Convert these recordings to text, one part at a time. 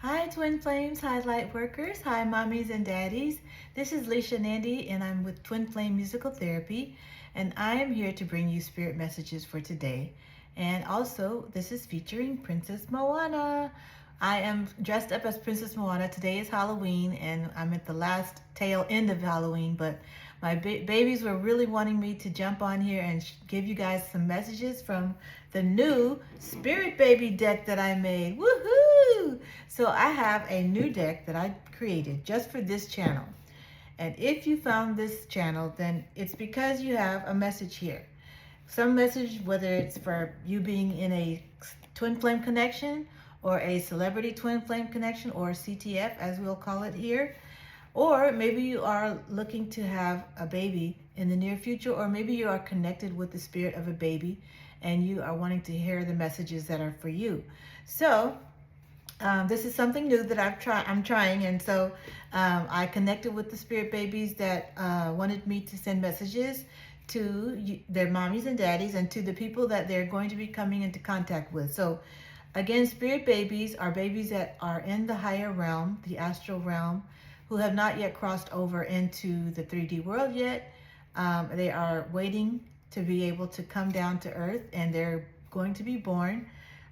Hi Twin Flames, hi light workers, hi mommies and daddies. This is Leisha Nandy and I'm with Twin Flame Musical Therapy and I am here to bring you spirit messages for today. And also this is featuring Princess Moana. I am dressed up as Princess Moana. Today is Halloween and I'm at the last tail end of Halloween, but my babies were really wanting me to jump on here and give you guys some messages from the new Spirit Baby deck that I made. Woohoo! So I have a new deck that I created just for this channel. And if you found this channel, then it's because you have a message here. Some message, whether it's for you being in a twin flame connection or a celebrity twin flame connection or CTF as we'll call it here. Or maybe you are looking to have a baby in the near future, or maybe you are connected with the spirit of a baby and you are wanting to hear the messages that are for you. So this is something new that I'm trying, and so I connected with the spirit babies that wanted me to send messages to their mommies and daddies and to the people that they're going to be coming into contact with. So again, spirit babies are babies that are in the higher realm, the astral realm, who have not yet crossed over into the 3D world yet. They are waiting to be able to come down to earth, and they're going to be born.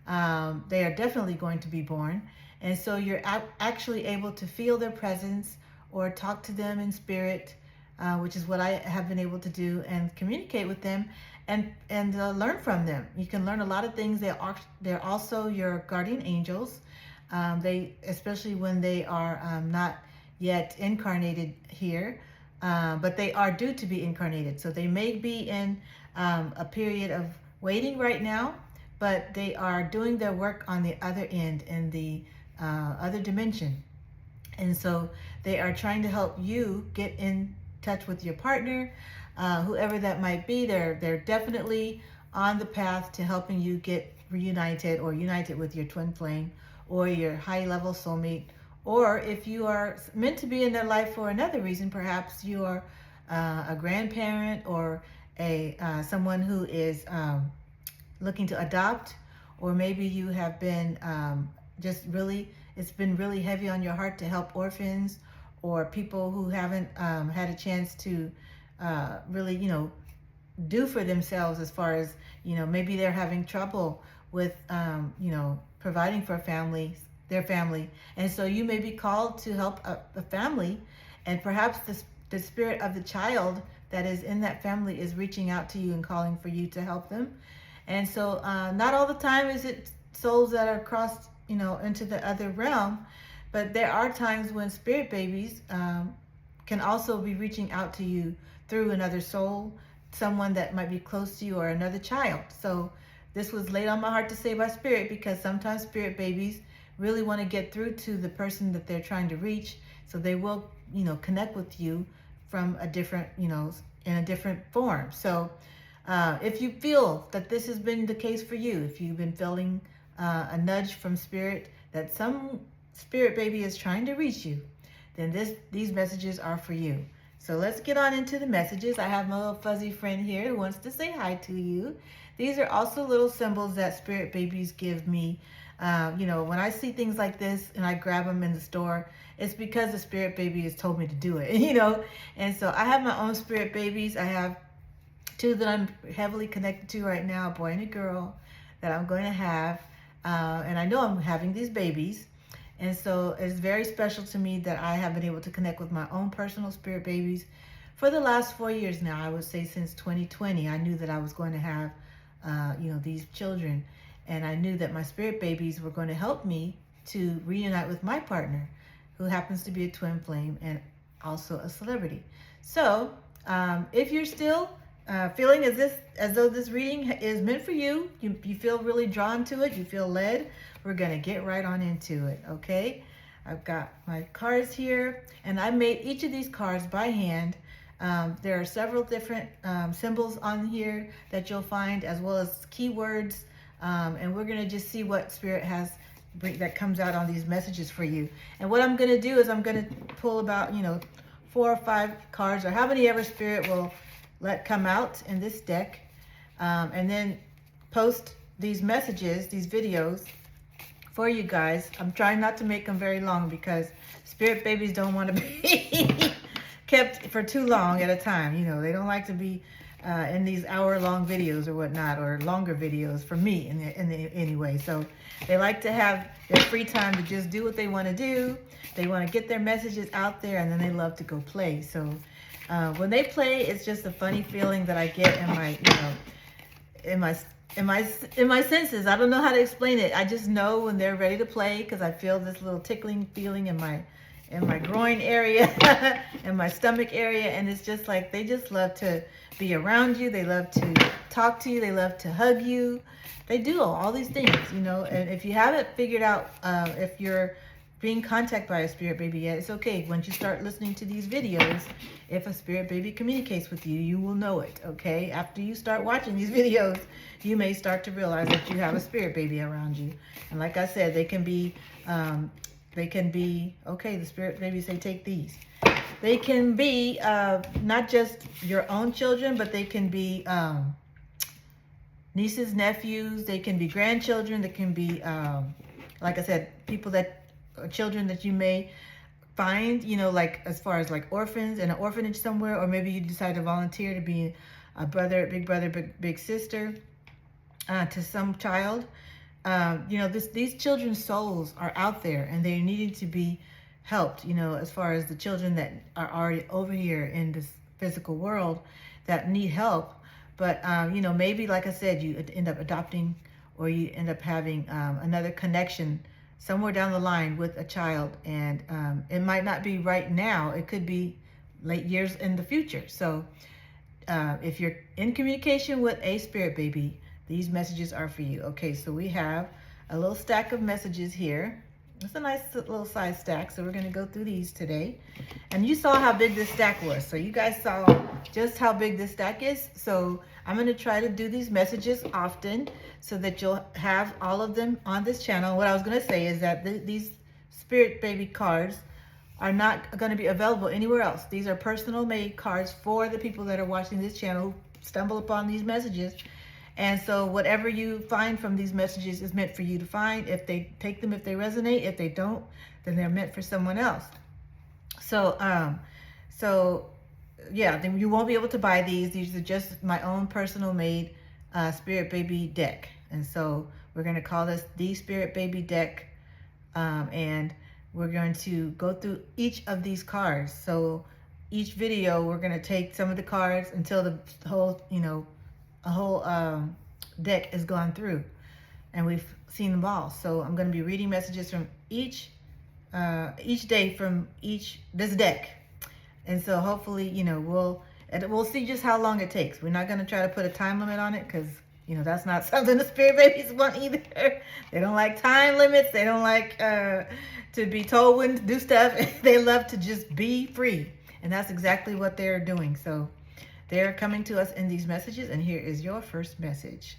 They are definitely going to be born. And so you're actually able to feel their presence or talk to them in spirit, which is what I have been able to do, and communicate with them and learn from them. You can learn a lot of things. They're also your guardian angels. Especially when they are not yet incarnated here, but they are due to be incarnated. So they may be in a period of waiting right now, but they are doing their work on the other end in the other dimension. And so they are trying to help you get in touch with your partner, whoever that might be. They're definitely on the path to helping you get reunited or united with your twin flame or your high level soulmate. Or if you are meant to be in their life for another reason, perhaps you are a grandparent or a someone who is looking to adopt, or maybe you have been it's been really heavy on your heart to help orphans or people who haven't had a chance to really, do for themselves, as far as, maybe they're having trouble with, providing for their family. And so you may be called to help a family, and perhaps the spirit of the child that is in that family is reaching out to you and calling for you to help them. And so not all the time is it souls that are crossed, into the other realm, but there are times when spirit babies can also be reaching out to you through another soul, someone that might be close to you, or another child. So this was laid on my heart to say by spirit, because sometimes spirit babies really want to get through to the person that they're trying to reach. So they will, connect with you from a different, in a different form. So if you feel that this has been the case for you, if you've been feeling a nudge from spirit that some spirit baby is trying to reach you, then these messages are for you. So let's get on into the messages. I have my little fuzzy friend here who wants to say hi to you. These are also little symbols that spirit babies give me. When I see things like this and I grab them in the store, it's because the spirit baby has told me to do it, And so I have my own spirit babies. I have two that I'm heavily connected to right now, a boy and a girl, that I'm going to have. And I know I'm having these babies. And so it's very special to me that I have been able to connect with my own personal spirit babies for the last 4 years now. I would say since 2020, I knew that I was going to have, these children. And I knew that my spirit babies were going to help me to reunite with my partner, who happens to be a twin flame and also a celebrity. So if you're still feeling as though this reading is meant for you, you feel really drawn to it, you feel led, we're going to get right on into it, okay? I've got my cards here, and I made each of these cards by hand. There are several different symbols on here that you'll find, as well as keywords, and we're going to just see what spirit has that comes out on these messages for you. And what I'm going to do is I'm going to pull about 4 or 5 cards, or how many ever spirit will let come out in this deck, and then post these messages, these videos, for you guys. I'm trying not to make them very long because spirit babies don't want to be kept for too long at a time. You know, they don't like to be in these hour-long videos or whatnot, or longer videos for me anyway. So they like to have their free time to just do what they want to do. They want to get their messages out there, and then they love to go play. So when they play, it's just a funny feeling that I get in my, in my senses. I don't know how to explain it. I just know when they're ready to play because I feel this little tickling feeling in my groin area and my stomach area, and it's just like they just love to be around you. They love to talk to you. They love to hug you. They do all these things, you know. And if you haven't figured out if you're being contacted by a spirit baby yet, it's okay. Once you start listening to these videos, if a spirit baby communicates with you, you will know it, okay? After you start watching these videos, you may start to realize that you have a spirit baby around you. And like I said, they can be, okay, the spirit babies say take these. They can be not just your own children, but they can be nieces, nephews. They can be grandchildren. They can be, like I said, children that you may find, you know, like as far as like orphans in an orphanage somewhere, or maybe you decide to volunteer to be a brother, big sister to some child. You know, these children's souls are out there, and they're needing to be helped, you know, as far as the children that are already over here in this physical world that need help. But, you know, maybe, like I said, you end up adopting, or you end up having another connection somewhere down the line with a child. And it might not be right now. It could be late years in the future. So if you're in communication with a spirit baby, these messages are for you. Okay, so we have a little stack of messages here. It's a nice little size stack, so we're going to go through these today. And you saw how big this stack was, so you guys saw just how big this stack is. So I'm going to try to do these messages often so that you'll have all of them on this channel. What I was going to say is that these spirit baby cards are not going to be available anywhere else. These are personal made cards for the people that are watching this channel who stumble upon these messages. And so whatever you find from these messages is meant for you to find. If they take them, if they resonate, if they don't, then they're meant for someone else. So, yeah, then you won't be able to buy these. These are just my own personal made Spirit Baby deck. And so we're going to call this the Spirit Baby deck. And we're going to go through each of these cards. So each video, we're going to take some of the cards until the whole, you know, a whole deck is gone through, and we've seen them all. So I'm going to be reading messages from each day from this deck, and so hopefully, you know, we'll see just how long it takes. We're not going to try to put a time limit on it, because you know that's not something the spirit babies want either. They don't like time limits. They don't like to be told when to do stuff. They love to just be free, and that's exactly what they're doing. So they're coming to us in these messages, and here is your first message.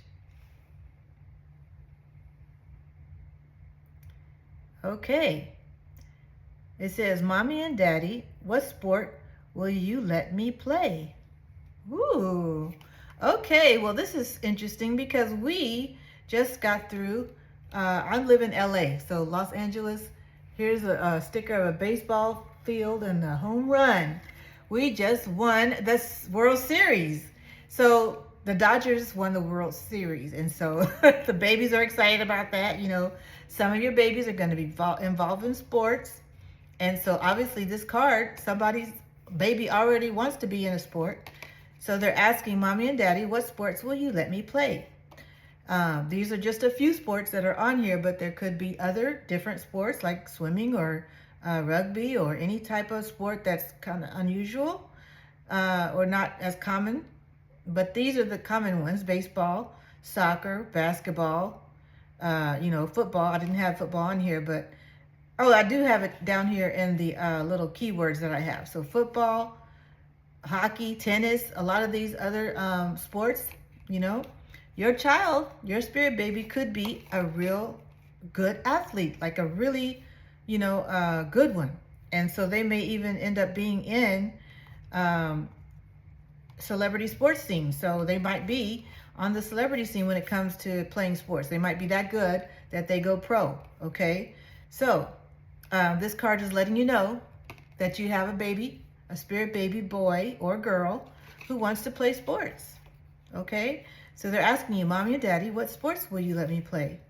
Okay. It says, Mommy and Daddy, what sport will you let me play? Ooh. Okay, well, this is interesting because we just got through, I live in LA, so Los Angeles. Here's a sticker of a baseball field and a home run. We just won the World Series. So the Dodgers won the World Series. And so the babies are excited about that. You know, some of your babies are going to be involved in sports. And so obviously this card, somebody's baby already wants to be in a sport. So they're asking Mommy and Daddy, what sports will you let me play? These are just a few sports that are on here, but there could be other different sports like swimming or rugby or any type of sport that's kind of unusual or not as common. But these are the common ones: baseball, soccer, basketball, you know, football. I didn't have football on here, but oh, I do have it down here in the little keywords that I have. So football, hockey, tennis, a lot of these other sports. You know, your child, your spirit baby could be a real good athlete, like a really, you know, good one. And so they may even end up being in celebrity sports teams. So they might be on the celebrity scene when it comes to playing sports. They might be that good that they go pro, okay? So this card is letting you know that you have a baby, a spirit baby boy or girl who wants to play sports, okay? So they're asking you, Mommy and Daddy, what sports will you let me play?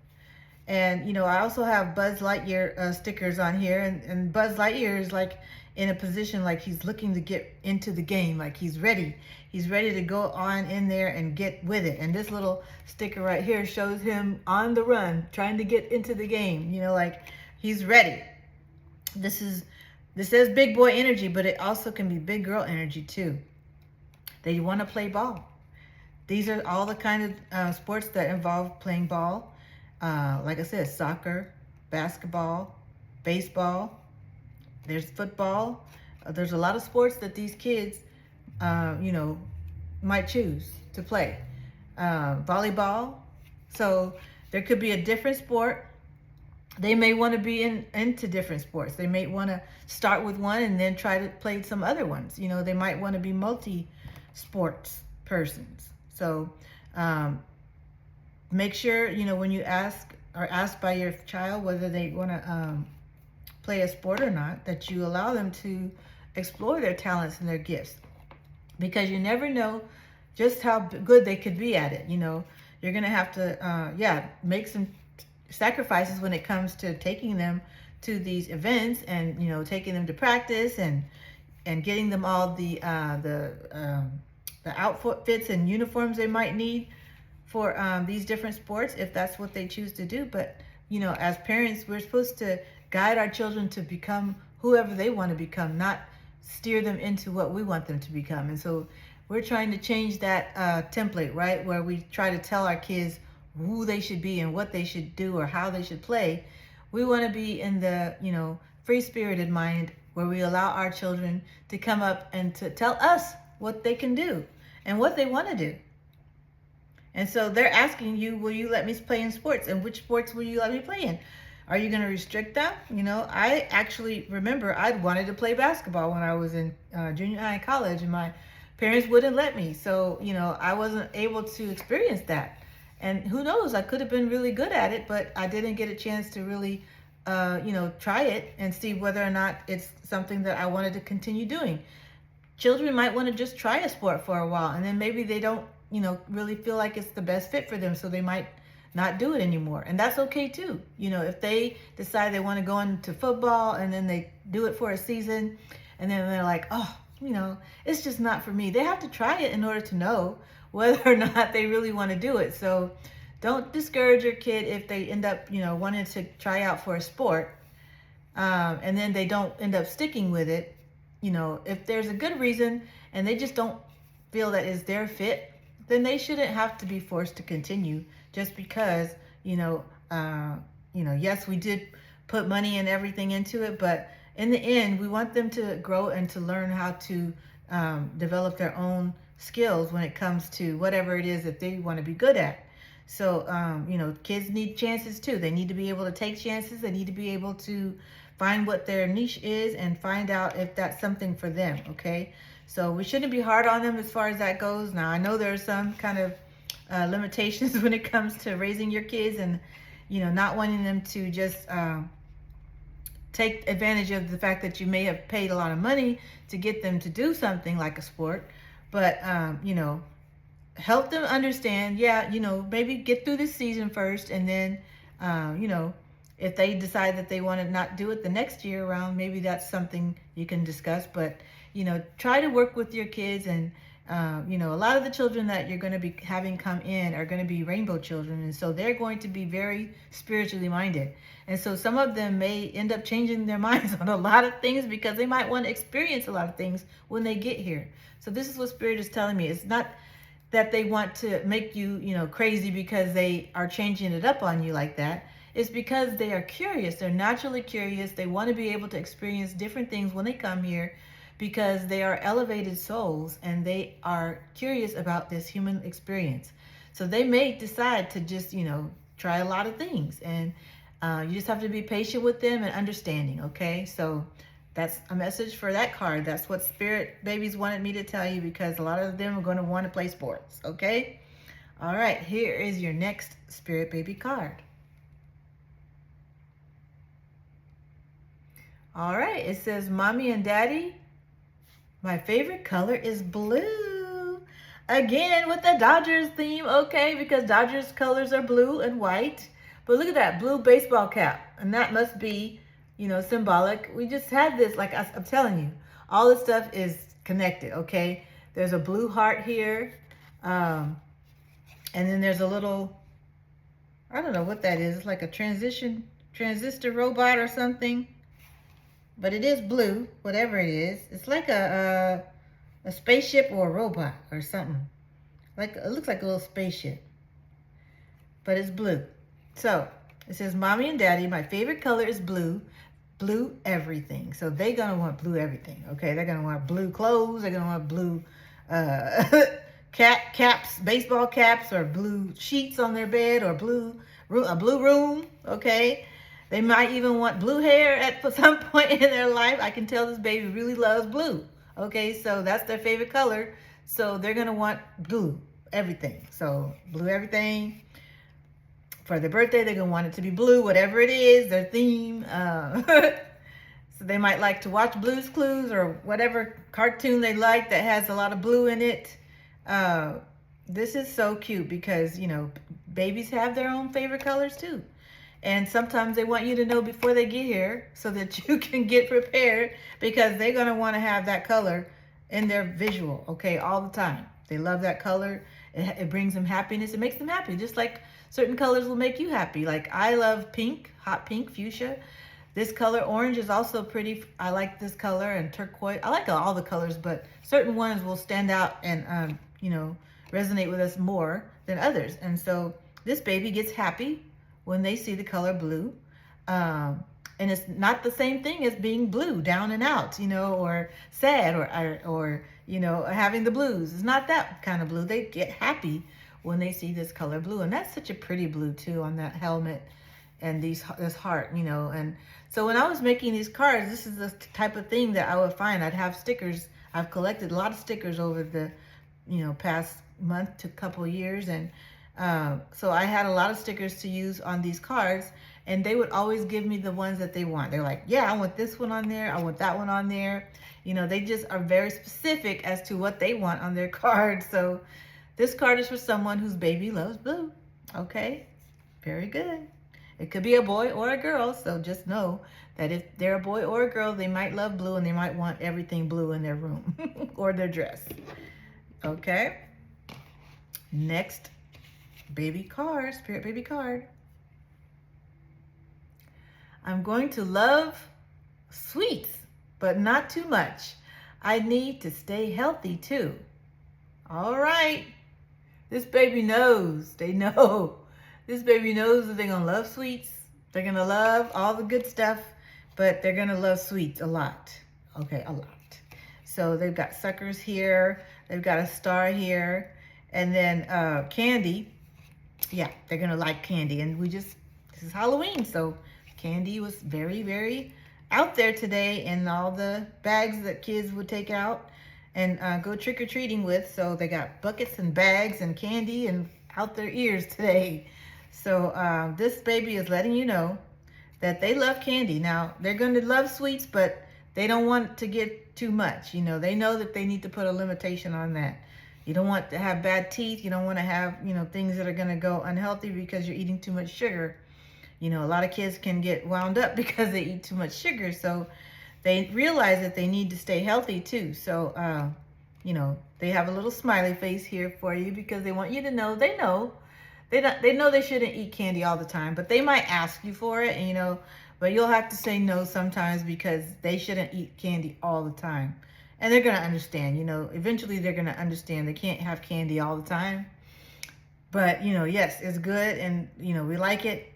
And, you know, I also have Buzz Lightyear stickers on here. And Buzz Lightyear is like in a position like he's looking to get into the game. Like he's ready. He's ready to go on in there and get with it. And this little sticker right here shows him on the run, trying to get into the game. You know, like he's ready. This says big boy energy, but it also can be big girl energy too. They want to play ball. These are all the kind of sports that involve playing ball. Like I said, soccer, basketball, baseball, there's football. There's a lot of sports that these kids, you know, might choose to play. Volleyball. So there could be a different sport. They may want to be into different sports. They may want to start with one and then try to play some other ones. You know, they might want to be multi-sports persons. So make sure, you know, when you ask or asked by your child whether they want to play a sport or not, that you allow them to explore their talents and their gifts, because you never know just how good they could be at it. You know, you're going to have to, make some sacrifices when it comes to taking them to these events and, you know, taking them to practice and getting them all the outfits and uniforms they might need for these different sports, if that's what they choose to do. But, you know, as parents, we're supposed to guide our children to become whoever they want to become, not steer them into what we want them to become. And so we're trying to change that template, right? Where we try to tell our kids who they should be and what they should do or how they should play. We want to be in the, you know, free-spirited mind where we allow our children to come up and to tell us what they can do and what they want to do. And so they're asking you, will you let me play in sports? And which sports will you let me play in? Are you going to restrict them? You know, I actually remember I wanted to play basketball when I was in junior high and college, and my parents wouldn't let me. So, you know, I wasn't able to experience that. And who knows, I could have been really good at it, but I didn't get a chance to really, you know, try it and see whether or not it's something that I wanted to continue doing. Children might want to just try a sport for a while, and then maybe they don't, you know, really feel like it's the best fit for them, so they might not do it anymore. And that's okay too. You know, if they decide they want to go into football and then they do it for a season and then they're like, oh, you know, it's just not for me. They have to try it in order to know whether or not they really want to do it. So don't discourage your kid if they end up, you know, wanting to try out for a sport and then they don't end up sticking with it. You know, if there's a good reason and they just don't feel that is their fit, then they shouldn't have to be forced to continue just because, yes, we did put money and everything into it, but in the end, we want them to grow and to learn how to develop their own skills when it comes to whatever it is that they want to be good at. So, kids need chances too. They need to be able to take chances. They need to be able to find what their niche is and find out if that's something for them, okay? So we shouldn't be hard on them as far as that goes. Now, I know there's some kind of limitations when it comes to raising your kids and, you know, not wanting them to just take advantage of the fact that you may have paid a lot of money to get them to do something like a sport. But, help them understand, maybe get through this season first. And then, if they decide that they want to not do it the next year around, maybe that's something you can discuss. But, try to work with your kids. And, a lot of the children that you're going to be having come in are going to be rainbow children. And so they're going to be very spiritually minded. And so some of them may end up changing their minds on a lot of things because they might want to experience a lot of things when they get here. So this is what Spirit is telling me. It's not that they want to make you, crazy because they are changing it up on you like that. It's because they are curious. They're naturally curious. They want to be able to experience different things when they come here because they are elevated souls and they are curious about this human experience. So they may decide to just, try a lot of things. And you just have to be patient with them and understanding, okay? So that's a message for that card. That's what Spirit Babies wanted me to tell you because a lot of them are going to want to play sports, okay? All right, here is your next Spirit Baby card. All right, it says, Mommy and Daddy, my favorite color is blue. Again, with the Dodgers theme, okay, because Dodgers colors are blue and white. But look at that blue baseball cap, and that must be, symbolic. We just had this, like I'm telling you, all this stuff is connected, okay? There's a blue heart here, and then there's a little, I don't know what that is. It's like a transistor robot or something. But it is blue, whatever it is. It's like a spaceship or a robot or something. Like it looks like a little spaceship, but it's blue. So it says, Mommy and Daddy, my favorite color is blue. Blue everything. So they're gonna want blue everything. Okay, they're gonna want blue clothes. They're gonna want blue caps, baseball caps, or blue sheets on their bed, or a blue room. Okay. They might even want blue hair at some point in their life. I can tell this baby really loves blue. Okay, so that's their favorite color. So they're going to want blue, everything. So blue everything. For their birthday, they're going to want it to be blue, whatever it is, their theme. So they might like to watch Blue's Clues or whatever cartoon they like that has a lot of blue in it. This is so cute because, babies have their own favorite colors too. And sometimes they want you to know before they get here so that you can get prepared, because they're going to want to have that color in their visual, okay, all the time. They love that color. It brings them happiness. It makes them happy, just like certain colors will make you happy. Like I love pink, hot pink, fuchsia. This color, orange, is also pretty. I like this color, and turquoise. I like all the colors, but certain ones will stand out and, resonate with us more than others. And so this baby gets happy when they see the color blue. And it's not the same thing as being blue, down and out, or sad, or having the blues. It's not that kind of blue. They get happy when they see this color blue. And that's such a pretty blue too on that helmet and this heart, And so when I was making these cards, this is the type of thing that I would find. I'd have stickers. I've collected a lot of stickers over the, past month to couple years. And so I had a lot of stickers to use on these cards, and they would always give me the ones that they want. They're like, yeah, I want this one on there. I want that one on there. They just are very specific as to what they want on their card. So this card is for someone whose baby loves blue. Okay, very good. It could be a boy or a girl. So just know that if they're a boy or a girl, they might love blue, and they might want everything blue in their room or their dress. Okay. Next baby card, spirit baby card. I'm going to love sweets, but not too much. I need to stay healthy too. All right. This baby knows. They know. This baby knows that they're going to love sweets. They're going to love all the good stuff, but they're going to love sweets a lot. Okay, a lot. So they've got suckers here. They've got a star here. And then candy. Yeah, they're going to like candy. And this is Halloween, so candy was very, very out there today in all the bags that kids would take out and go trick-or-treating with. So they got buckets and bags and candy and out their ears today. So this baby is letting you know that they love candy. Now, they're going to love sweets, but they don't want to get too much. They know that they need to put a limitation on that. You don't want to have bad teeth. You don't want to have, things that are going to go unhealthy because you're eating too much sugar. A lot of kids can get wound up because they eat too much sugar. So they realize that they need to stay healthy too. So, they have a little smiley face here for you because they want you to know they know. They know they shouldn't eat candy all the time, but they might ask you for it, but you'll have to say no sometimes because they shouldn't eat candy all the time. And they're going to understand, eventually they're going to understand they can't have candy all the time. But, yes, it's good and, we like it.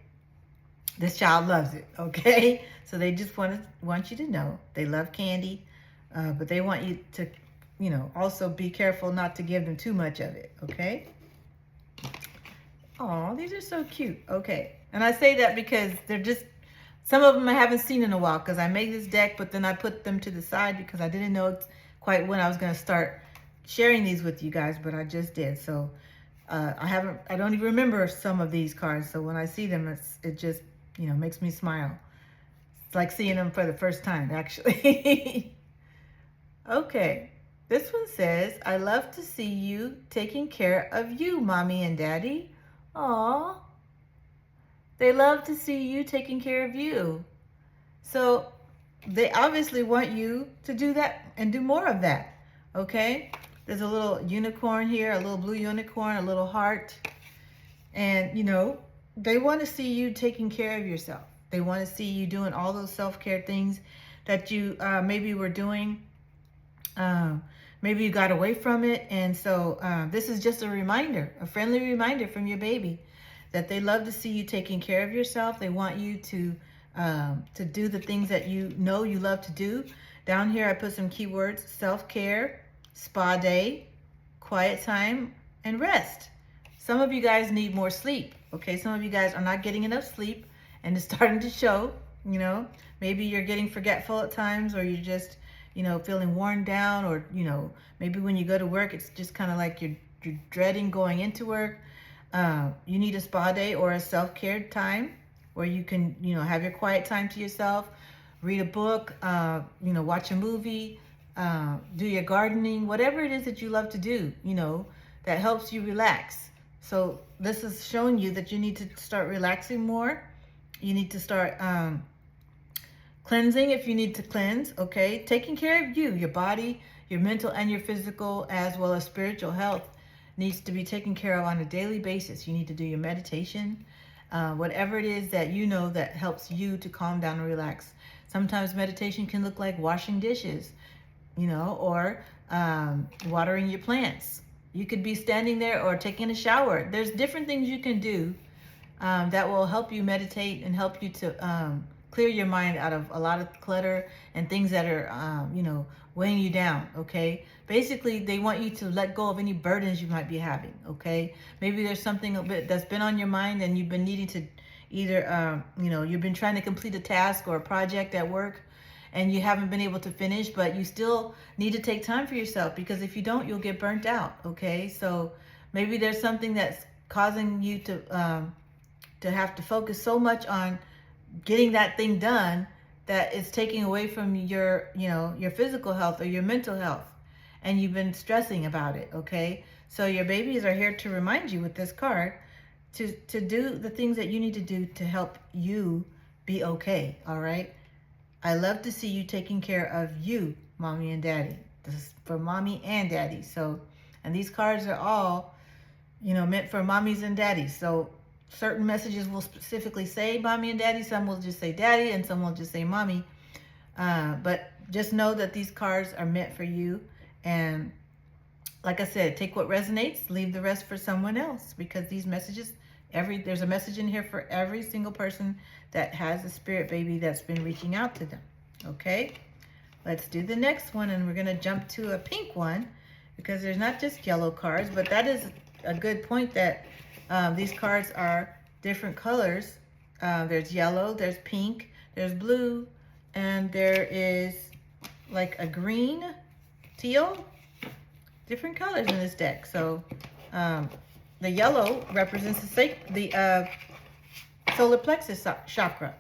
This child loves it, okay? So they just want you to know they love candy, but they want you to, also be careful not to give them too much of it, okay? Oh, these are so cute. Okay. And I say that because they're just, some of them I haven't seen in a while because I made this deck, but then I put them to the side because I didn't know quite when I was going to start sharing these with you guys, but I just did. So I don't even remember some of these cards. So when I see them, it just, makes me smile. like seeing them for the first time, actually. Okay. This one says, I love to see you taking care of you, Mommy and Daddy. Aw. They love to see you taking care of you. So they obviously want you to do that and do more of that. Okay? There's a little unicorn here, a little blue unicorn, a little heart. And, you know, they want to see you taking care of yourself. They want to see you doing all those self-care things that you maybe were doing. Maybe you got away from it. And so this is just a reminder, a friendly reminder from your baby that they love to see you taking care of yourself. They want you to do the things that you know you love to do. Down here I put some keywords: self-care, spa day, quiet time, and rest. Some of you guys need more sleep, okay? Some of you guys are not getting enough sleep, and it's starting to show, you know. Maybe you're getting forgetful at times, or you're just, you know, feeling worn down, or, you know, maybe when you go to work, it's just kind of like you're dreading going into work. You need a spa day or a self-care time where you can, you know, have your quiet time to yourself, read a book, you know, watch a movie, do your gardening, whatever it is that you love to do, you know, that helps you relax. So this is showing you that you need to start relaxing more. You need to start cleansing if you need to cleanse, okay? Taking care of you, your body, your mental and your physical, as well as spiritual health needs to be taken care of on a daily basis. You need to do your meditation, whatever it is that you know that helps you to calm down and relax. Sometimes meditation can look like washing dishes, you know, or watering your plants. You could be standing there or taking a shower. There's different things you can do that will help you meditate and help you to clear your mind out of a lot of clutter and things that are, you know, weighing you down, okay? Basically, they want you to let go of any burdens you might be having, okay? Maybe there's something a bit that's been on your mind and you've been needing to either, you know, you've been trying to complete a task or a project at work and you haven't been able to finish, but you still need to take time for yourself, because if you don't, you'll get burnt out, okay? So maybe there's something that's causing you to have to focus so much on getting that thing done that it's taking away from your, you know, your physical health or your mental health, and you've been stressing about it, okay? So your babies are here to remind you with this card to do the things that you need to do to help you be okay, all right? I love to see you taking care of you, Mommy and Daddy. This is for Mommy and Daddy. So, and these cards are all, you know, meant for mommies and daddies. So certain messages will specifically say Mommy and Daddy. Some will just say Daddy, and some will just say Mommy. But just know that these cards are meant for you. And like I said, take what resonates, leave the rest for someone else, because these messages, there's a message in here for every single person that has a spirit baby that's been reaching out to them. Okay, let's do the next one, and we're going to jump to a pink one, because there's not just yellow cards, but that is a good point that these cards are different colors. There's yellow, there's pink, there's blue, and there is like a green, teal, different colors in this deck. So the yellow represents the solar plexus chakra.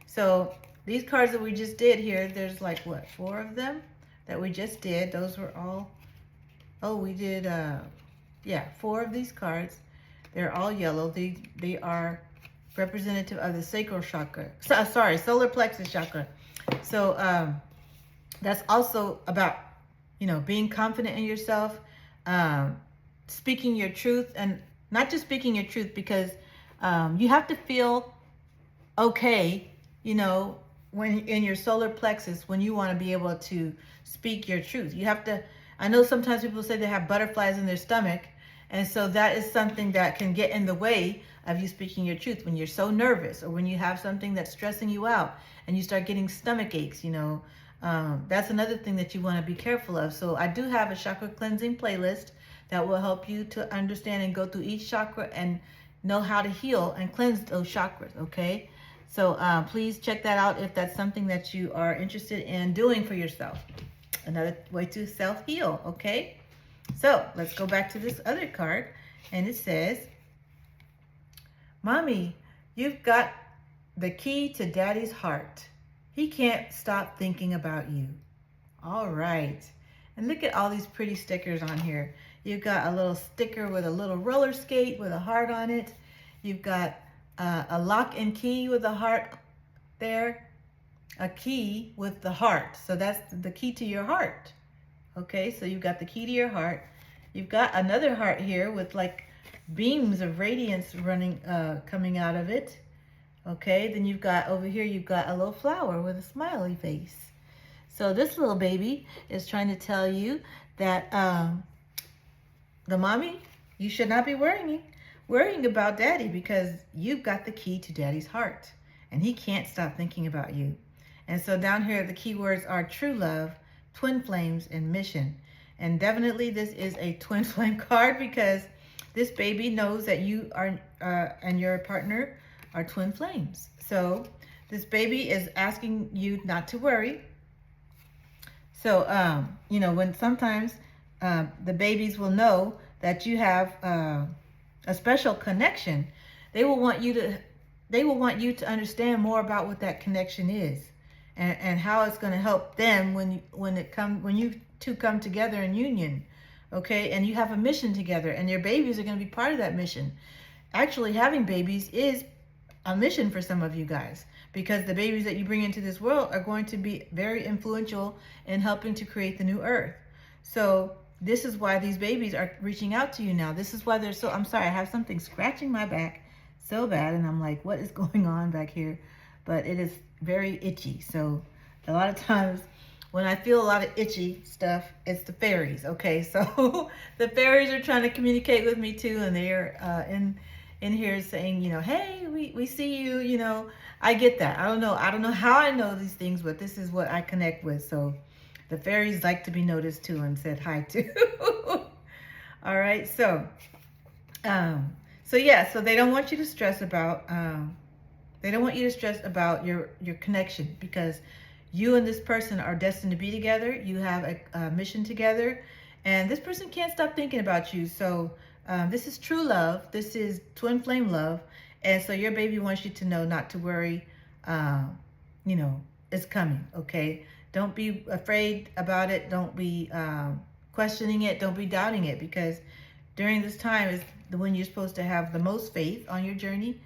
So these cards that we just did here, there's like what, 4 of them that we just did. Those were all, oh, we did, yeah, 4 of these cards. They're all yellow. They are representative of the sacral chakra. Sorry, solar plexus chakra. So that's also about, you know, being confident in yourself, speaking your truth, and not just speaking your truth, because you have to feel okay, you know, when in your solar plexus, when you want to be able to speak your truth. You have to, I know sometimes people say they have butterflies in their stomach, and so that is something that can get in the way of you speaking your truth. When you're so nervous, or when you have something that's stressing you out and you start getting stomach aches, you know, that's another thing that you want to be careful of. So I do have a chakra cleansing playlist that will help you to understand and go through each chakra and know how to heal and cleanse those chakras, okay? So please check that out if that's something that you are interested in doing for yourself. Another way to self-heal, okay? So let's go back to this other card, and it says, Mommy, you've got the key to Daddy's heart. He can't stop thinking about you. All right. And look at all these pretty stickers on here. You've got a little sticker with a little roller skate with a heart on it. You've got a lock and key with a heart there. A key with the heart. So that's the key to your heart. Okay, so you've got the key to your heart. You've got another heart here with like beams of radiance running, coming out of it. Okay, then you've got over here, you've got a little flower with a smiley face. So this little baby is trying to tell you that the mommy, you should not be worrying about daddy, because you've got the key to daddy's heart and he can't stop thinking about you. And so down here, the keywords are true love, twin flames, and mission. And definitely this is a twin flame card, because this baby knows that you are and your partner are twin flames. So this baby is asking you not to worry. So, you know, when sometimes the babies will know that you have a special connection, they will want you to understand more about what that connection is, and how it's going to help them when you two come together in union, okay? And you have a mission together, and your babies are going to be part of that mission. Actually, having babies is a mission for some of you guys, because the babies that you bring into this world are going to be very influential in helping to create the new earth. So this is why these babies are reaching out to you now. This is why they're so, I'm sorry, I have something scratching my back so bad, and I'm like, what is going on back here? But it is very itchy. So a lot of times when I feel a lot of itchy stuff, it's the fairies, okay? So the fairies are trying to communicate with me too, and they're in here saying, you know, hey, we see you, you know. I get that. I don't know how I know these things, but this is what I connect with. So the fairies like to be noticed too, and said hi too. All right, so yeah, so they don't want you to stress about your connection, because you and this person are destined to be together. You have a mission together, and this person can't stop thinking about you. So this is true love. This is twin flame love. And so your baby wants you to know not to worry. You know, it's coming, okay? Don't be afraid about it. Don't be questioning it. Don't be doubting it, because during this time is when you're supposed to have the most faith on your journey,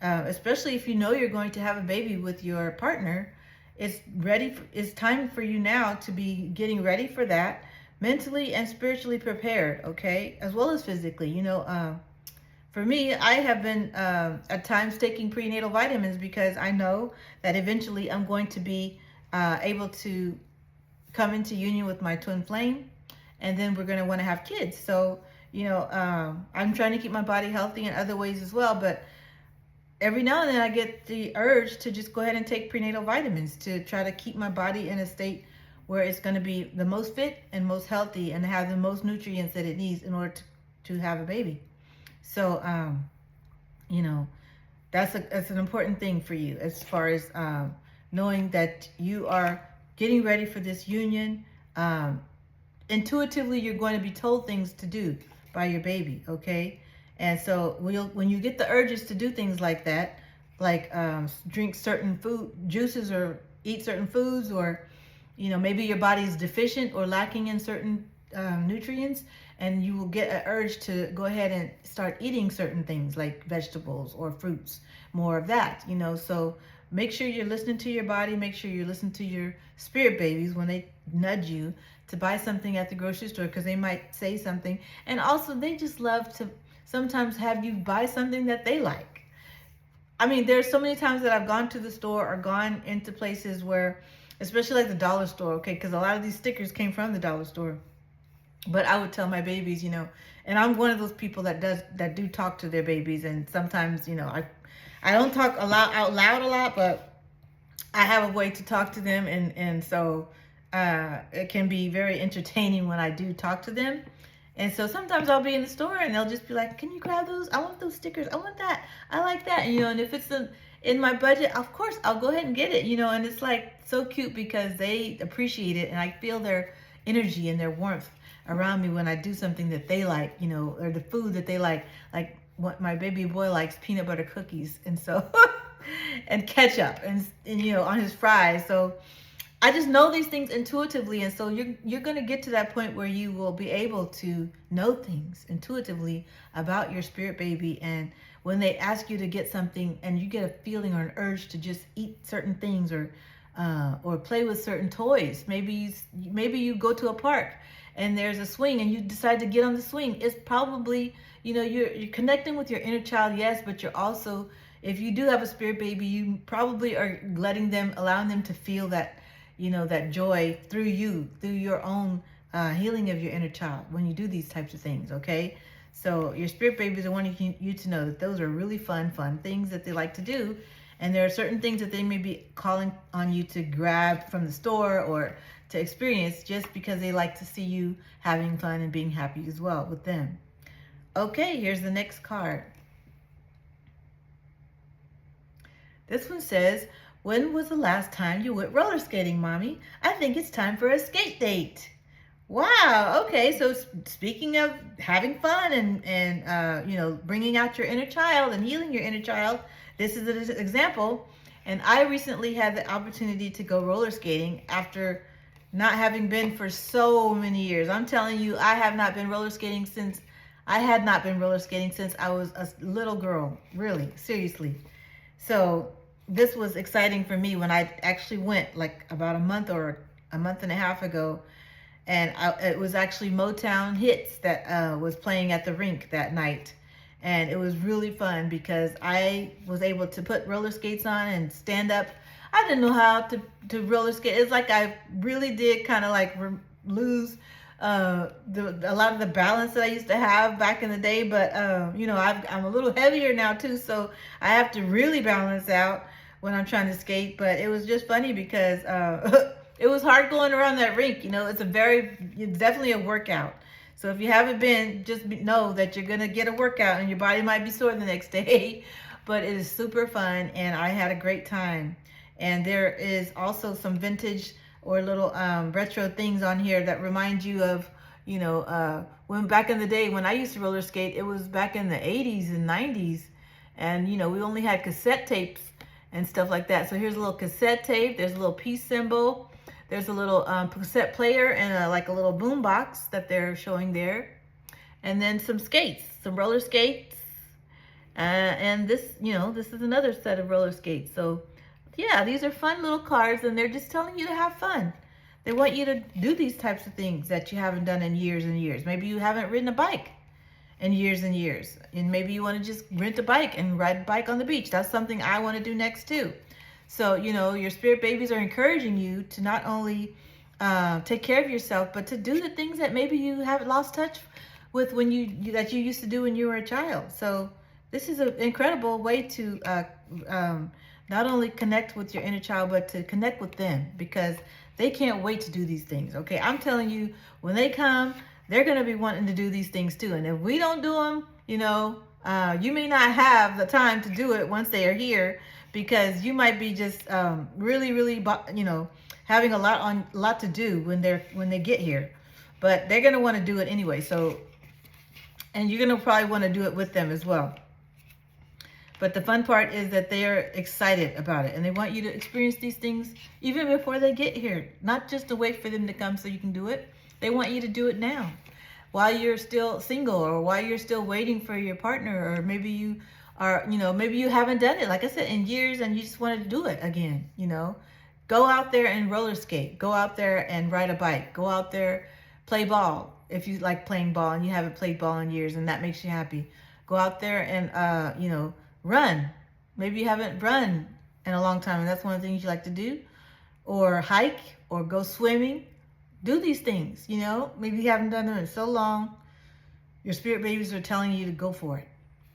especially if you know you're going to have a baby with your partner. It's time for you now to be getting ready for that, mentally and spiritually prepared, okay? As well as physically. You know, for me, I have been at times taking prenatal vitamins, because I know that eventually I'm going to be able to come into union with my twin flame, and then we're going to want to have kids. So, you know, I'm trying to keep my body healthy in other ways as well, but every now and then I get the urge to just go ahead and take prenatal vitamins to try to keep my body in a state where it's going to be the most fit and most healthy and have the most nutrients that it needs in order to have a baby. So, you know, that's an important thing for you, as far as knowing that you are getting ready for this union. Intuitively, you're going to be told things to do by your baby, okay? And so when you get the urges to do things like that, like drink certain juices or eat certain foods, or, you know, maybe your body is deficient or lacking in certain nutrients, and you will get an urge to go ahead and start eating certain things like vegetables or fruits, more of that, you know. So make sure you're listening to your body. Make sure you're listening to your spirit babies when they nudge you to buy something at the grocery store, because they might say something. And also, they just love to sometimes have you buy something that they like. I mean, there's so many times that I've gone to the store or gone into places where, especially like the dollar store, okay, because a lot of these stickers came from the dollar store. But I would tell my babies, you know, and I'm one of those people that do talk to their babies, and sometimes, you know, I don't talk out loud a lot, but I have a way to talk to them, and so it can be very entertaining when I do talk to them. And so sometimes I'll be in the store and they'll just be like, can you grab those? I want those stickers. I want that. I like that. And, you know, and if it's in my budget, of course, I'll go ahead and get it, you know. And it's like so cute, because they appreciate it, and I feel their energy and their warmth around me when I do something that they like, you know, or the food that they like what my baby boy likes, peanut butter cookies. And so and ketchup and on his fries. So I just know these things intuitively, and so you're going to get to that point where you will be able to know things intuitively about your spirit baby. And when they ask you to get something, and you get a feeling or an urge to just eat certain things or play with certain toys, maybe you go to a park and there's a swing and you decide to get on the swing. It's probably you're connecting with your inner child, yes, but you're also, if you do have a spirit baby, you probably are allowing them to feel that that joy through you, through your own healing of your inner child when you do these types of things, okay? So your spirit babies are wanting you to know that those are really fun things that they like to do. And there are certain things that they may be calling on you to grab from the store or to experience just because they like to see you having fun and being happy as well with them. Okay, here's the next card. This one says, when was the last time you went roller skating, Mommy? I think it's time for a skate date. Wow. Okay. So speaking of having fun and bringing out your inner child and healing your inner child, this is an example. And I recently had the opportunity to go roller skating after not having been for so many years. I'm telling you, I had not been roller skating since I was a little girl, really, seriously. So this was exciting for me when I actually went, like about a month or a month and a half ago. And it was actually Motown Hits that was playing at the rink that night. And it was really fun because I was able to put roller skates on and stand up. I didn't know how to roller skate. It's like I really did kind of like lose a lot of the balance that I used to have back in the day. But, I'm a little heavier now too. So I have to really balance out when I'm trying to skate. But it was just funny because it was hard going around that rink. It's definitely a workout. So if you haven't been, just know that you're going to get a workout and your body might be sore the next day. But it is super fun and I had a great time. And there is also some vintage or little retro things on here that remind you of, when back in the day when I used to roller skate, it was back in the 80s and 90s. And, we only had cassette tapes and stuff like that. So here's a little cassette tape. There's a little peace symbol. There's a little cassette player and a little boom box that they're showing there. And then some skates, some roller skates. And this is another set of roller skates. So yeah, these are fun little cards and they're just telling you to have fun. They want you to do these types of things that you haven't done in years and years. Maybe you haven't ridden a bike in years and years. And maybe you want to just rent a bike and ride a bike on the beach. That's something I want to do next too. So, your spirit babies are encouraging you to not only take care of yourself, but to do the things that maybe you have lost touch with that you used to do when you were a child. So this is an incredible way to not only connect with your inner child, but to connect with them because they can't wait to do these things. Okay, I'm telling you, when they come, they're going to be wanting to do these things too. And if we don't do them, you may not have the time to do it once they are here because you might be just really, having a lot to do when they get here. But they're going to want to do it anyway. So, and you're going to probably want to do it with them as well. But the fun part is that they're excited about it and they want you to experience these things even before they get here. Not just to wait for them to come so you can do it. They want you to do it now while you're still single or while you're still waiting for your partner, or maybe you are, maybe you haven't done it, like I said, in years and you just wanted to do it again, Go out there and roller skate. Go out there and ride a bike. Go out there, play ball if you like playing ball and you haven't played ball in years and that makes you happy. Go out there and, run. Maybe you haven't run in a long time and that's one of the things you like to do. Or hike or go swimming. Do these things, Maybe you haven't done them in so long. Your spirit babies are telling you to go for it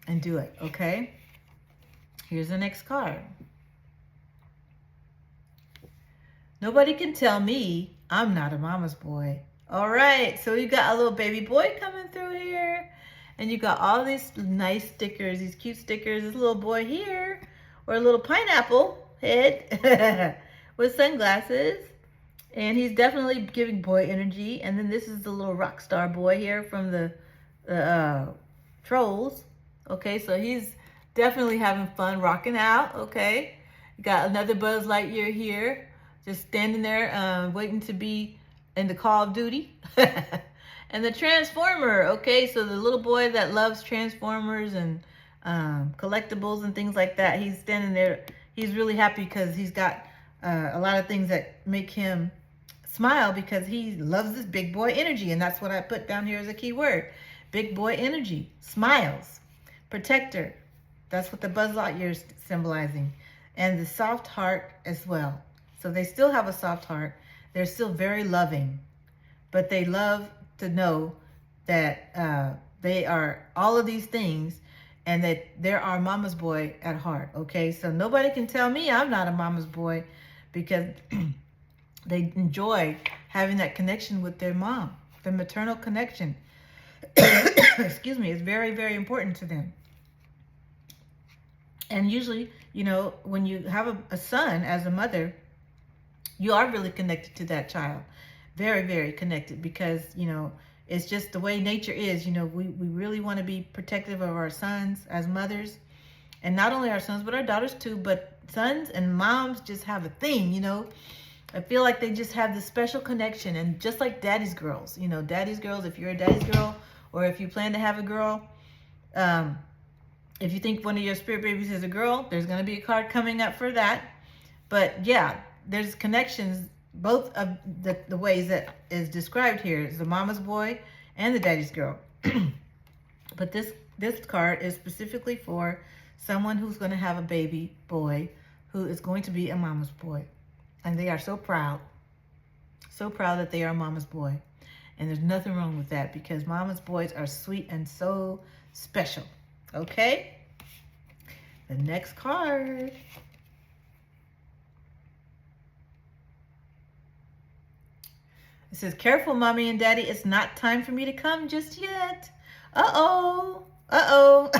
and do it, okay? Here's the next card. Nobody can tell me I'm not a mama's boy. All right, so you got a little baby boy coming through here. And you got all these nice stickers, these cute stickers. This little boy here, or a little pineapple head with sunglasses. And he's definitely giving boy energy. And then this is the little rock star boy here from the Trolls. Okay, so he's Definitely having fun rocking out. Okay. You got another Buzz Lightyear here, just standing there waiting to be in the Call of Duty. And the Transformer. Okay, so the little boy that loves Transformers and collectibles and things like that, he's standing there. He's really happy because he's got a lot of things that make him smile because he loves this big boy energy. And that's what I put down here as a key word. Big boy energy. Smiles. Protector. That's what the Buzz Lightyear is symbolizing. And the soft heart as well. So they still have a soft heart. They're still very loving. But they love to know that they are all of these things and that they're our mama's boy at heart. Okay, so nobody can tell me I'm not a mama's boy because they enjoy having that connection with their mom. The maternal connection. Excuse me, is very, very important to them. And usually, you know, when you have a son as a mother, you are really connected to that child. Very, very connected because, you know, it's just the way nature is. You know, we really want to be protective of our sons as mothers. And not only our sons, but our daughters too. But sons and moms just have a thing, you know. I feel like they just have this special connection. And just like daddy's girls, you know, daddy's girls, if you're a daddy's girl or if you plan to have a girl, if you think one of your spirit babies is a girl, there's going to be a card coming up for that. But yeah, there's connections, both of the ways that is described here. Is the mama's boy and the daddy's girl. But this card is specifically for someone who's going to have a baby boy who is going to be a mama's boy. And they are so proud that they are mama's boy. And there's nothing wrong with that because mama's boys are sweet and so special. Okay? The next card. It says, careful, mommy and daddy. It's not time for me to come just yet. Uh-oh. Uh-oh.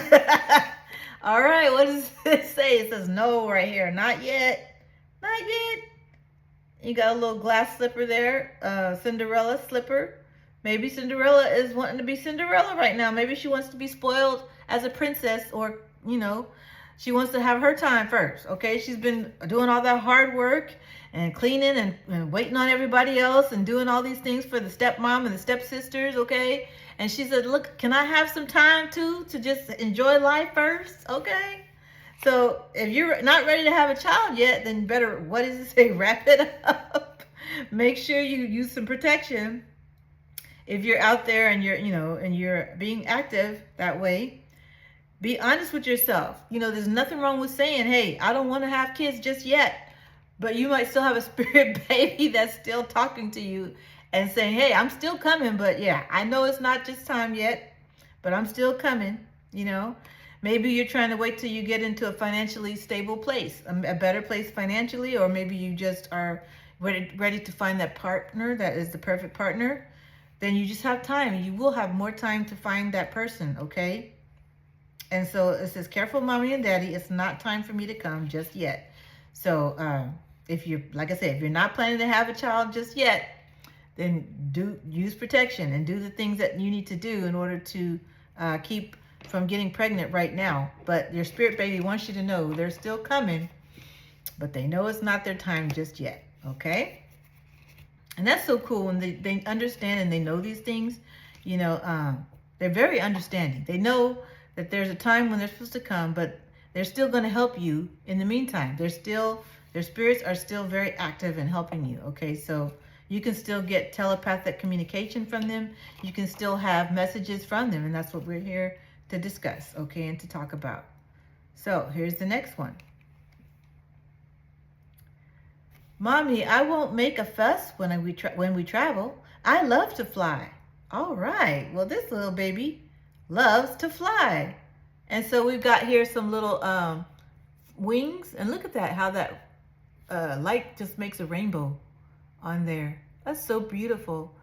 All right. What does it say? It says no right here. Not yet. Not yet. You got a little glass slipper there. Cinderella slipper. Maybe Cinderella is wanting to be Cinderella right now. Maybe she wants to be spoiled as a princess or, you know, she wants to have her time first, okay? She's been doing all that hard work and cleaning and waiting on everybody else and doing all these things for the stepmom and the stepsisters, okay? And she said, look, can I have some time too to just enjoy life first, okay? So if you're not ready to have a child yet, then better, what does it say? Wrap it up. Make sure you use some protection. If you're out there and you're, you know, and you're being active that way, be honest with yourself. You know, there's nothing wrong with saying, hey, I don't want to have kids just yet. But you might still have a spirit baby that's still talking to you and saying, hey, I'm still coming. But yeah, I know it's not just time yet, but I'm still coming, you know. Maybe you're trying to wait till you get into a financially stable place, a better place financially, or maybe you just are ready to find that partner that is the perfect partner. Then you just have time. You will have more time to find that person, okay? And so it says, careful, mommy and daddy. It's not time for me to come just yet. So if you're, like I said, if you're not planning to have a child just yet, then use protection and do the things that you need to do in order to keep from getting pregnant right now. But your spirit baby wants you to know they're still coming, but they know it's not their time just yet, okay? And that's so cool when they understand and they know these things. You know, they're very understanding. They know that there's a time when they're supposed to come, but they're still going to help you in the meantime. Their spirits are still very active in helping you, okay? So you can still get telepathic communication from them. You can still have messages from them, and that's what we're here to discuss, okay, and to talk about. So here's the next one. Mommy, I won't make a fuss when we travel. I love to fly. All right. Well, this little baby loves to fly. And so we've got here some little wings. And look at that, how that light just makes a rainbow on there. That's so beautiful.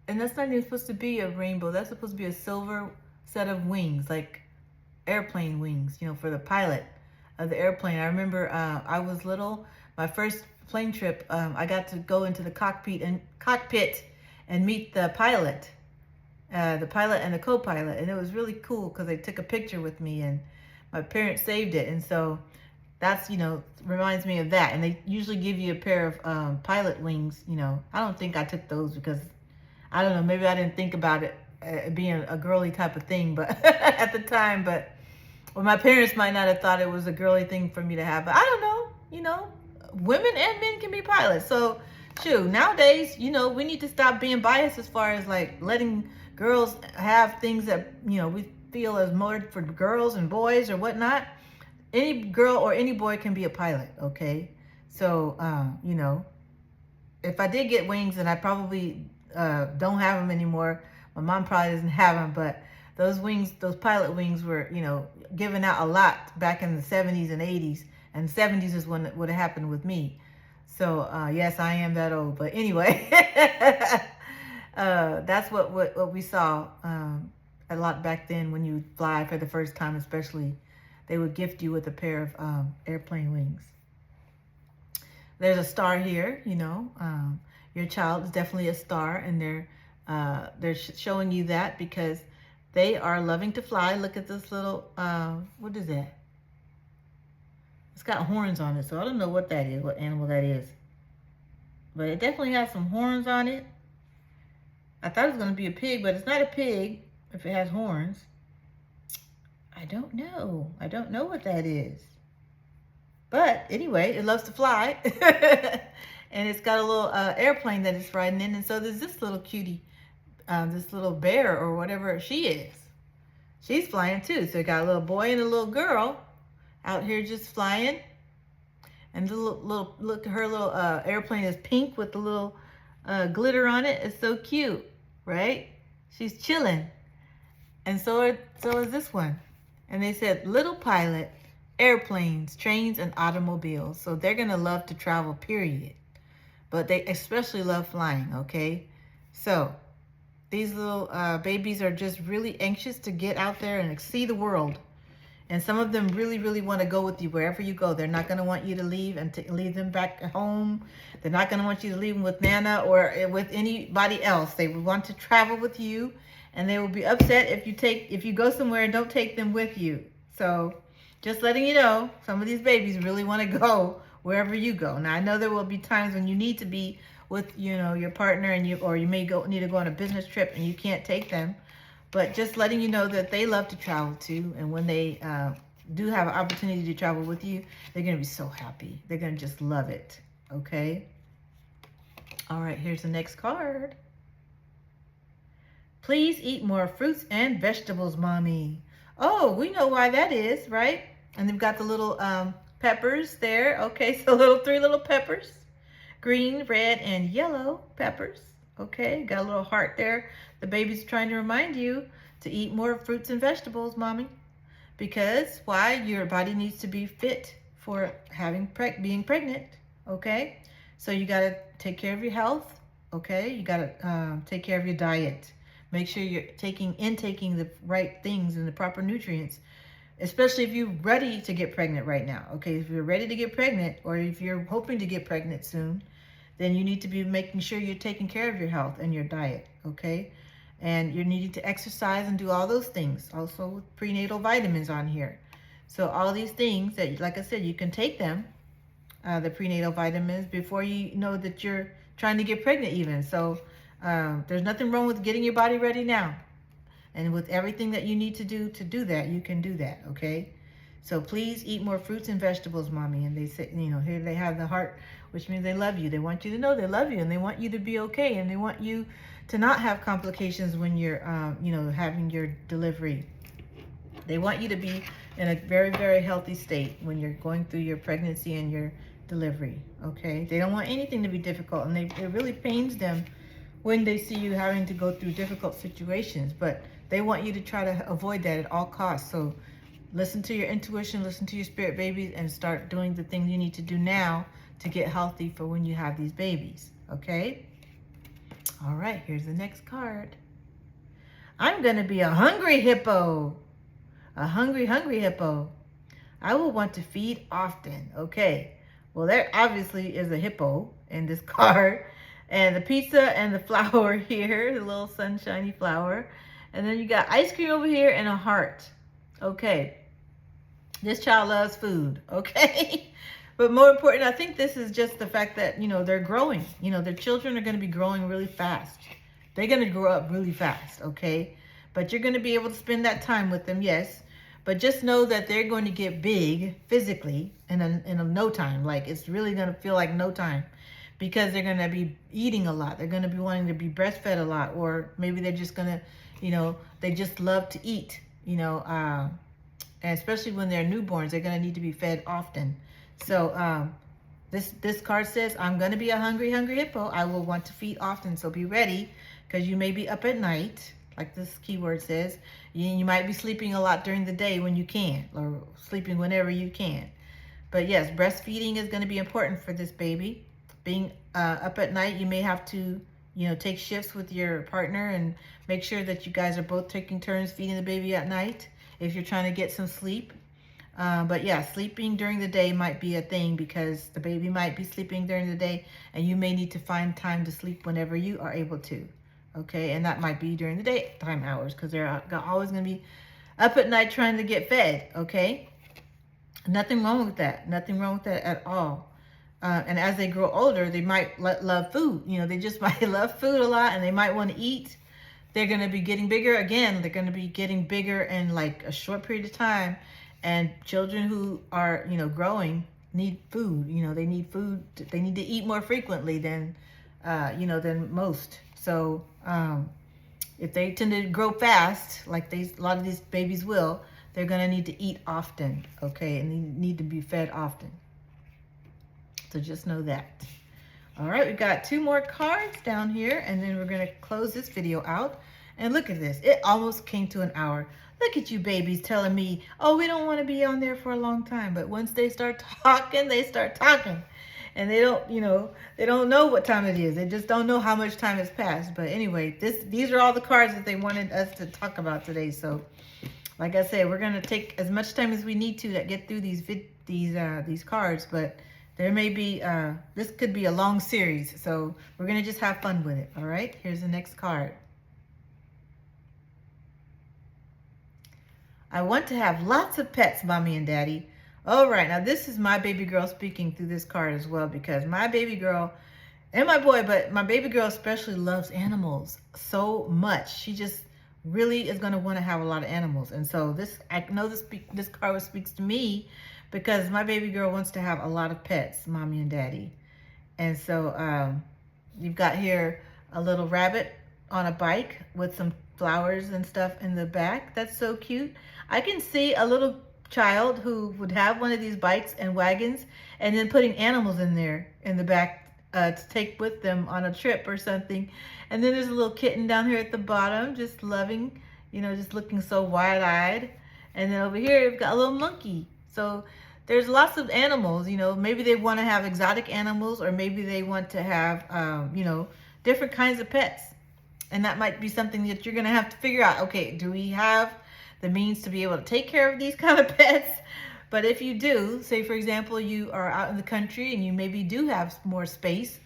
And that's not even supposed to be a rainbow. That's supposed to be a silver set of wings, like airplane wings, you know, for the pilot of the airplane. I remember I was little, my first plane trip, I got to go into the cockpit and meet the pilot and the co-pilot, and it was really cool because they took a picture with me. And my parents saved it. And so that's, reminds me of that. And they usually give you a pair of pilot wings. I don't think I took those because, I don't know, maybe I didn't think about it being a girly type of thing, but at the time, well, my parents might not have thought it was a girly thing for me to have, but I don't know, women and men can be pilots. So, shoot, nowadays, we need to stop being biased as far as like letting girls have things that, we feel is more for girls and boys or whatnot. Any girl or any boy can be a pilot, okay? So, if I did get wings, and I probably don't have them anymore, my mom probably doesn't have them, but those wings, those pilot wings were, given out a lot back in the 70s and 80s, and 70s is when it would have happened with me. So, yes, I am that old, but anyway, that's what we saw a lot back then when you fly for the first time, especially. They would gift you with a pair of airplane wings. There's a star here, your child is definitely a star, and they're showing you that because they are loving to fly. Look at this little, what is that? It's got horns on it, so I don't know what that is, what animal that is. But it definitely has some horns on it. I thought it was going to be a pig, but it's not a pig if it has horns. I don't know. I don't know what that is. But anyway, it loves to fly. And it's got a little airplane that it's riding in. And so there's this little cutie, this little bear or whatever she is. She's flying too. So you got a little boy and a little girl out here just flying. And the look, her little airplane is pink with the little glitter on it. It's so cute, right? She's chilling. And so is this one. And they said, little pilot, airplanes, trains, and automobiles. So they're going to love to travel, period. But they especially love flying, okay? So these little babies are just really anxious to get out there and see the world. And some of them really, really want to go with you wherever you go. They're not going to want you to leave and leave them back at home. They're not going to want you to leave them with Nana or with anybody else. They want to travel with you. And they will be upset if you go somewhere and don't take them with you. So just letting you know, some of these babies really want to go wherever you go. Now I know there will be times when you need to be with your partner, and you may need to go on a business trip and you can't take them. But just letting you know that they love to travel too, and when they do have an opportunity to travel with you, they're gonna be so happy. They're gonna just love it. Okay. All right. Here's the next card. Please eat more fruits and vegetables, Mommy. Oh, we know why that is, right? And they've got the little peppers there. Okay, so three little peppers. Green, red, and yellow peppers. Okay, got a little heart there. The baby's trying to remind you to eat more fruits and vegetables, Mommy. Because, why? Your body needs to be fit for being pregnant. Okay? So you got to take care of your health. Okay? You got to take care of your diet. Make sure you're intaking the right things and the proper nutrients, especially if you're ready to get pregnant right now. Okay, if you're ready to get pregnant, or if you're hoping to get pregnant soon, then you need to be making sure you're taking care of your health and your diet. Okay, and you're needing to exercise and do all those things. Also with prenatal vitamins on here. So all these things that, like I said, you can take them, the prenatal vitamins, before you know that you're trying to get pregnant even. So there's nothing wrong with getting your body ready now. And with everything that you need to do that, you can do that, okay? So please eat more fruits and vegetables, Mommy. And they say, here they have the heart, which means they love you. They want you to know they love you, and they want you to be okay, and they want you to not have complications when you're, having your delivery. They want you to be in a very, very healthy state when you're going through your pregnancy and your delivery, okay? They don't want anything to be difficult, and it really pains them when they see you having to go through difficult situations, but they want you to try to avoid that at all costs. So listen to your intuition, listen to your spirit babies, and start doing the things you need to do now to get healthy for when you have these babies, okay? All right, here's the next card. I'm gonna be a hungry hippo. A hungry hippo. I will want to feed often, okay? Well, there obviously is a hippo in this card. And the pizza and the flower here, the little sunshiny flower. And then you got ice cream over here and a heart. Okay. This child loves food, okay? But more important, I think this is just the fact that, they're growing. Their children are going to be growing really fast. They're going to grow up really fast, okay? But you're going to be able to spend that time with them, yes. But just know that they're going to get big physically in a no time. Like, it's really going to feel like no time because they're going to be eating a lot. They're going to be wanting to be breastfed a lot. Or maybe they're just going to, they just love to eat, and especially when they're newborns, they're going to need to be fed often. So this card says, I'm going to be a hungry hippo. I will want to feed often. So be ready, because you may be up at night, like this keyword says. You might be sleeping a lot during the day when you can, or sleeping whenever you can. But yes, breastfeeding is going to be important for this baby. Being up at night, you may have to, take shifts with your partner and make sure that you guys are both taking turns feeding the baby at night if you're trying to get some sleep. But yeah, sleeping during the day might be a thing because the baby might be sleeping during the day and you may need to find time to sleep whenever you are able to. Okay, and that might be during the daytime hours because they're always going to be up at night trying to get fed. Okay, nothing wrong with that. Nothing wrong with that at all. And as they grow older, they might love food. They just might love food a lot and they might want to eat. They're going to be getting bigger again. They're going to be getting bigger in like a short period of time. And children who are, growing need food. They need food. They need to eat more frequently than most. So if they tend to grow fast, like a lot of these babies will, they're going to need to eat often, okay? And they need to be fed often. So just know that. All right, we got 2 more cards down here, and then we're going to close this video out. And look at this. It almost came to an hour. Look at you babies telling me, oh, we don't want to be on there for a long time. But once they start talking, they start talking. And they don't, they don't know what time it is. They just don't know how much time has passed. But anyway, these are all the cards that they wanted us to talk about today. So, like I said, we're going to take as much time as we need to get through these cards. But there may be, this could be a long series. So we're going to just have fun with it. All right, here's the next card. I want to have lots of pets, Mommy and Daddy. All right, now this is my baby girl speaking through this card as well, because my baby girl and my boy, but my baby girl especially loves animals so much. She just really is going to want to have a lot of animals. And so I know this card speaks to me because my baby girl wants to have a lot of pets, Mommy and Daddy. And so you've got here a little rabbit on a bike with some flowers and stuff in the back. That's so cute. I can see a little child who would have one of these bikes and wagons and then putting animals in there in the back to take with them on a trip or something. And then there's a little kitten down here at the bottom, just loving, just looking so wide-eyed. And then over here, we've got a little monkey. So there's lots of animals, maybe they want to have exotic animals, or maybe they want to have, different kinds of pets. And that might be something that you're going to have to figure out. Okay, do we have the means to be able to take care of these kind of pets? But if you do, say for example, you are out in the country and you maybe do have more space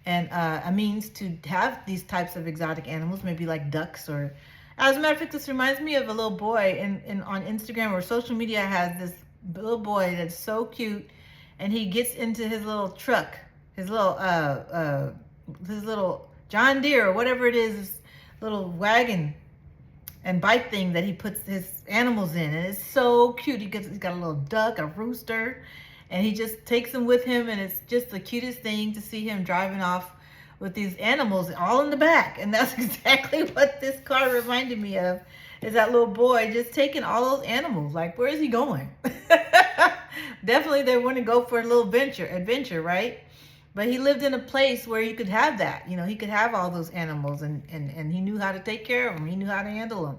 and a means to have these types of exotic animals, maybe like ducks, or as a matter of fact, this reminds me of a little boy on Instagram or social media has this little boy that's so cute, and he gets into his little truck, his little John Deere or whatever it is, this little wagon and bike thing that he puts his animals in, and it's so cute. He's got a little duck, a rooster, and he just takes them with him, and it's just the cutest thing to see him driving off with these animals all in the back. And that's exactly what this card reminded me of, is that little boy just taking all those animals. Like, where is he going? Definitely they want to go for a little adventure, right? But he lived in a place where he could have that. He could have all those animals, and he knew how to take care of them. He knew how to handle them.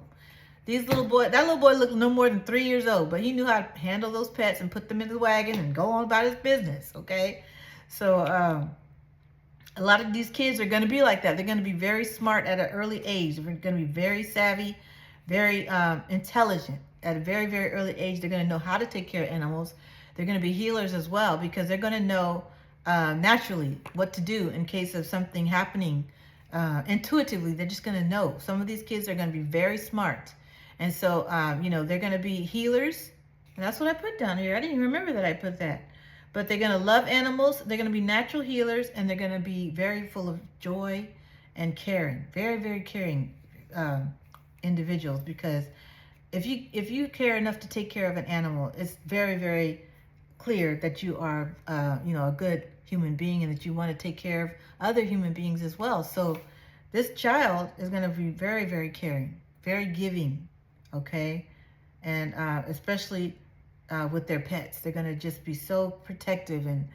That little boy looked no more than 3 years old, but he knew how to handle those pets and put them in the wagon and go on about his business, okay? So a lot of these kids are going to be like that. They're going to be very smart at an early age. They're going to be very savvy, very intelligent at a very, very early age. They're going to know how to take care of animals. They're going to be healers as well, because they're going to know naturally what to do in case of something happening. Intuitively, they're just going to know. Some of these kids are going to be very smart. And so, they're going to be healers. And that's what I put down here. I didn't even remember that I put that. But they're going to love animals. They're going to be natural healers, and they're going to be very full of joy and caring. Very, very caring individuals. Because if you care enough to take care of an animal, it's very, very clear that you are, a good human being, and that you want to take care of other human beings as well. So this child is going to be very, very caring, very giving, okay? And especially with their pets. They're going to just be so protective and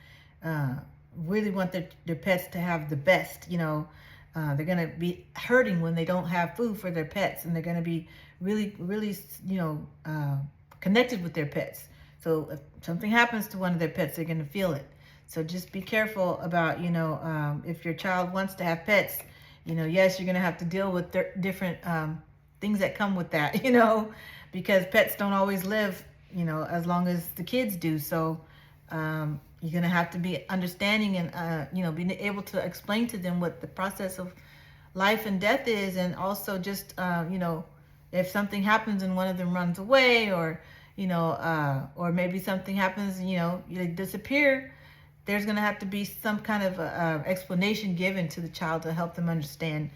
really want their pets to have the best, they're going to be hurting when they don't have food for their pets, and they're going to be really, really, connected with their pets. So if something happens to one of their pets, they're going to feel it. So just be careful about, if your child wants to have pets, yes, you're going to have to deal with different things that come with that, because pets don't always live, as long as the kids do. So you're going to have to be understanding and, being able to explain to them what the process of life and death is. And also just, if something happens and one of them runs away, or maybe something happens, they disappear, there's going to have to be some kind of explanation given to the child to help them understand.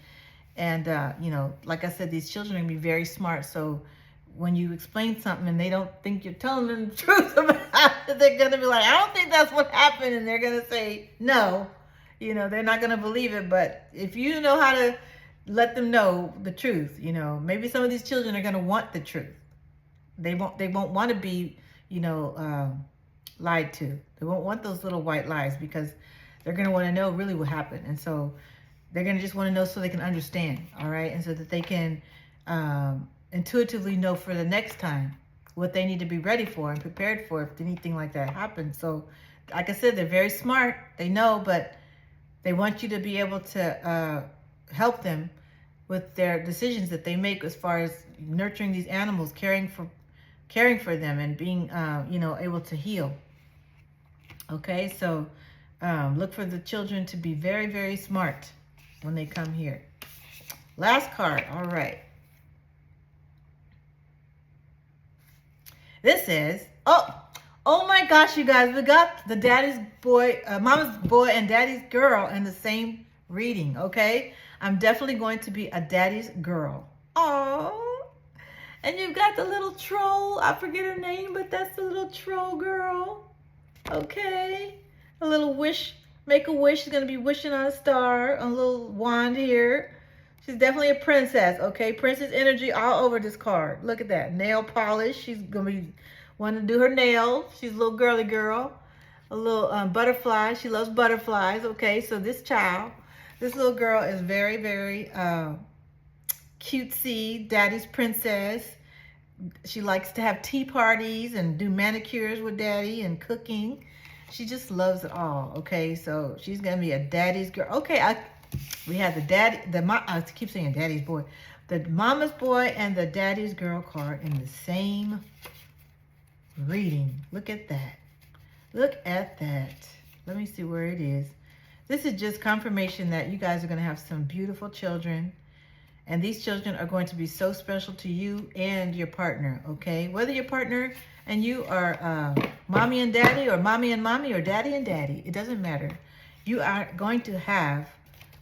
And, like I said, these children are going to be very smart. So when you explain something and they don't think you're telling them the truth about it, they're going to be like, I don't think that's what happened. And they're going to say, no, they're not going to believe it. But if you know how to let them know the truth, maybe some of these children are going to want the truth. They won't want to be, lied to. They won't want those little white lies, because they're going to want to know really what happened. And so they're going to just want to know so they can understand. All right. And so that they can intuitively know for the next time what they need to be ready for and prepared for if anything like that happens. So like I said, they're very smart. They know, but they want you to be able to help them with their decisions that they make as far as nurturing these animals, caring for them, and being, able to heal. Okay, so look for the children to be very, very smart when they come here. Last card. All right. This is, oh my gosh, you guys, we got the daddy's boy, mama's boy and daddy's girl in the same reading, okay? I'm definitely going to be a daddy's girl. Oh, and you've got the little troll. I forget her name, but that's the little troll girl. Okay, a little wish, make a wish. She's going to be wishing on a star, on a little wand here. She's definitely a princess, okay? Princess energy all over this card. Look at that. Nail polish. She's going to be wanting to do her nails. She's a little girly girl. A little butterfly. She loves butterflies, okay? So this little girl is very, very cutesy. Daddy's princess. She likes to have tea parties and do manicures with daddy and cooking. She just loves it all, okay? So she's going to be a daddy's girl. Okay, we have I keep saying daddy's boy. The mama's boy and the daddy's girl card in the same reading. Look at that. Look at that. Let me see where it is. This is just confirmation that you guys are going to have some beautiful children. And these children are going to be so special to you and your partner, okay? Whether your partner and you are mommy and daddy, or mommy and mommy, or daddy and daddy, it doesn't matter. You are going to have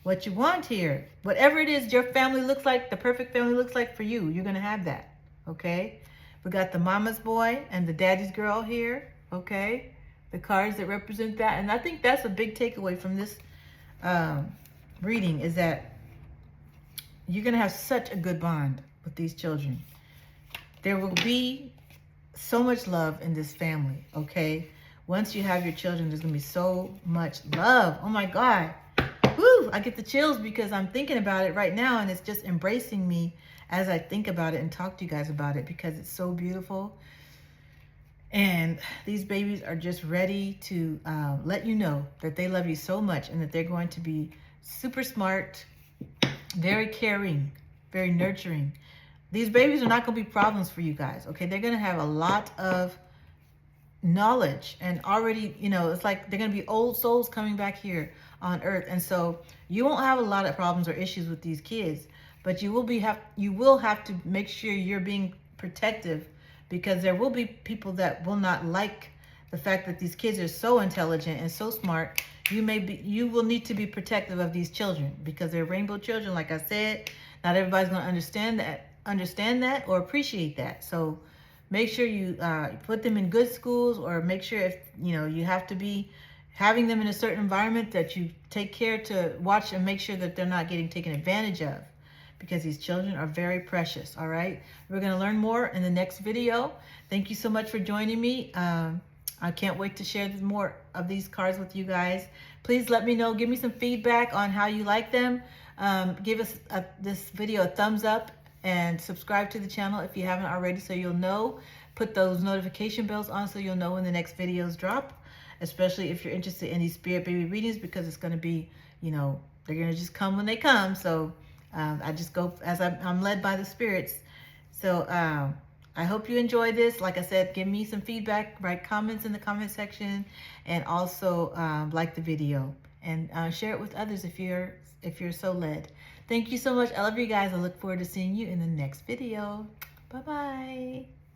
what you want here. Whatever it is your family looks like, the perfect family looks like for you, you're going to have that, okay? We got the mama's boy and the daddy's girl here, okay? The cards that represent that. And I think that's a big takeaway from this reading, is that you're going to have such a good bond with these children. There will be so much love in this family, okay? Once you have your children, there's going to be so much love. Oh my God. Woo! I get the chills because I'm thinking about it right now, and it's just embracing me as I think about it and talk to you guys about it, because it's so beautiful. And these babies are just ready to let you know that they love you so much, and that they're going to be super smart, very caring, very nurturing. These babies are not going to be problems for you guys, okay? They're going to have a lot of knowledge, and already, it's like they're going to be old souls coming back here on earth. And so you won't have a lot of problems or issues with these kids, but you will have to make sure you're being protective because there will be people that will not like the fact that these kids are so intelligent and so smart. You will need to be protective of these children because they're rainbow children. Like I said, not everybody's going to understand that or appreciate that. So make sure you put them in good schools, or make sure, if you have to be having them in a certain environment, that you take care to watch and make sure that they're not getting taken advantage of, because these children are very precious. All right, we're going to learn more in the next video. Thank you so much for joining me. I can't wait to share more of these cards with you guys. Please let me know, give me some feedback on how you like them. Give us this video a thumbs up, and subscribe to the channel if you haven't already, so you'll know. Put those notification bells on so you'll know when the next videos drop, especially if you're interested in these spirit baby readings, because it's going to be, they're going to just come when they come. So I just go as I'm led by the spirits. So I hope you enjoy this. Like I said, give me some feedback, write comments in the comment section, and also like the video, and share it with others if you're so led. Thank you so much. I love you guys. I look forward to seeing you in the next video. Bye-bye.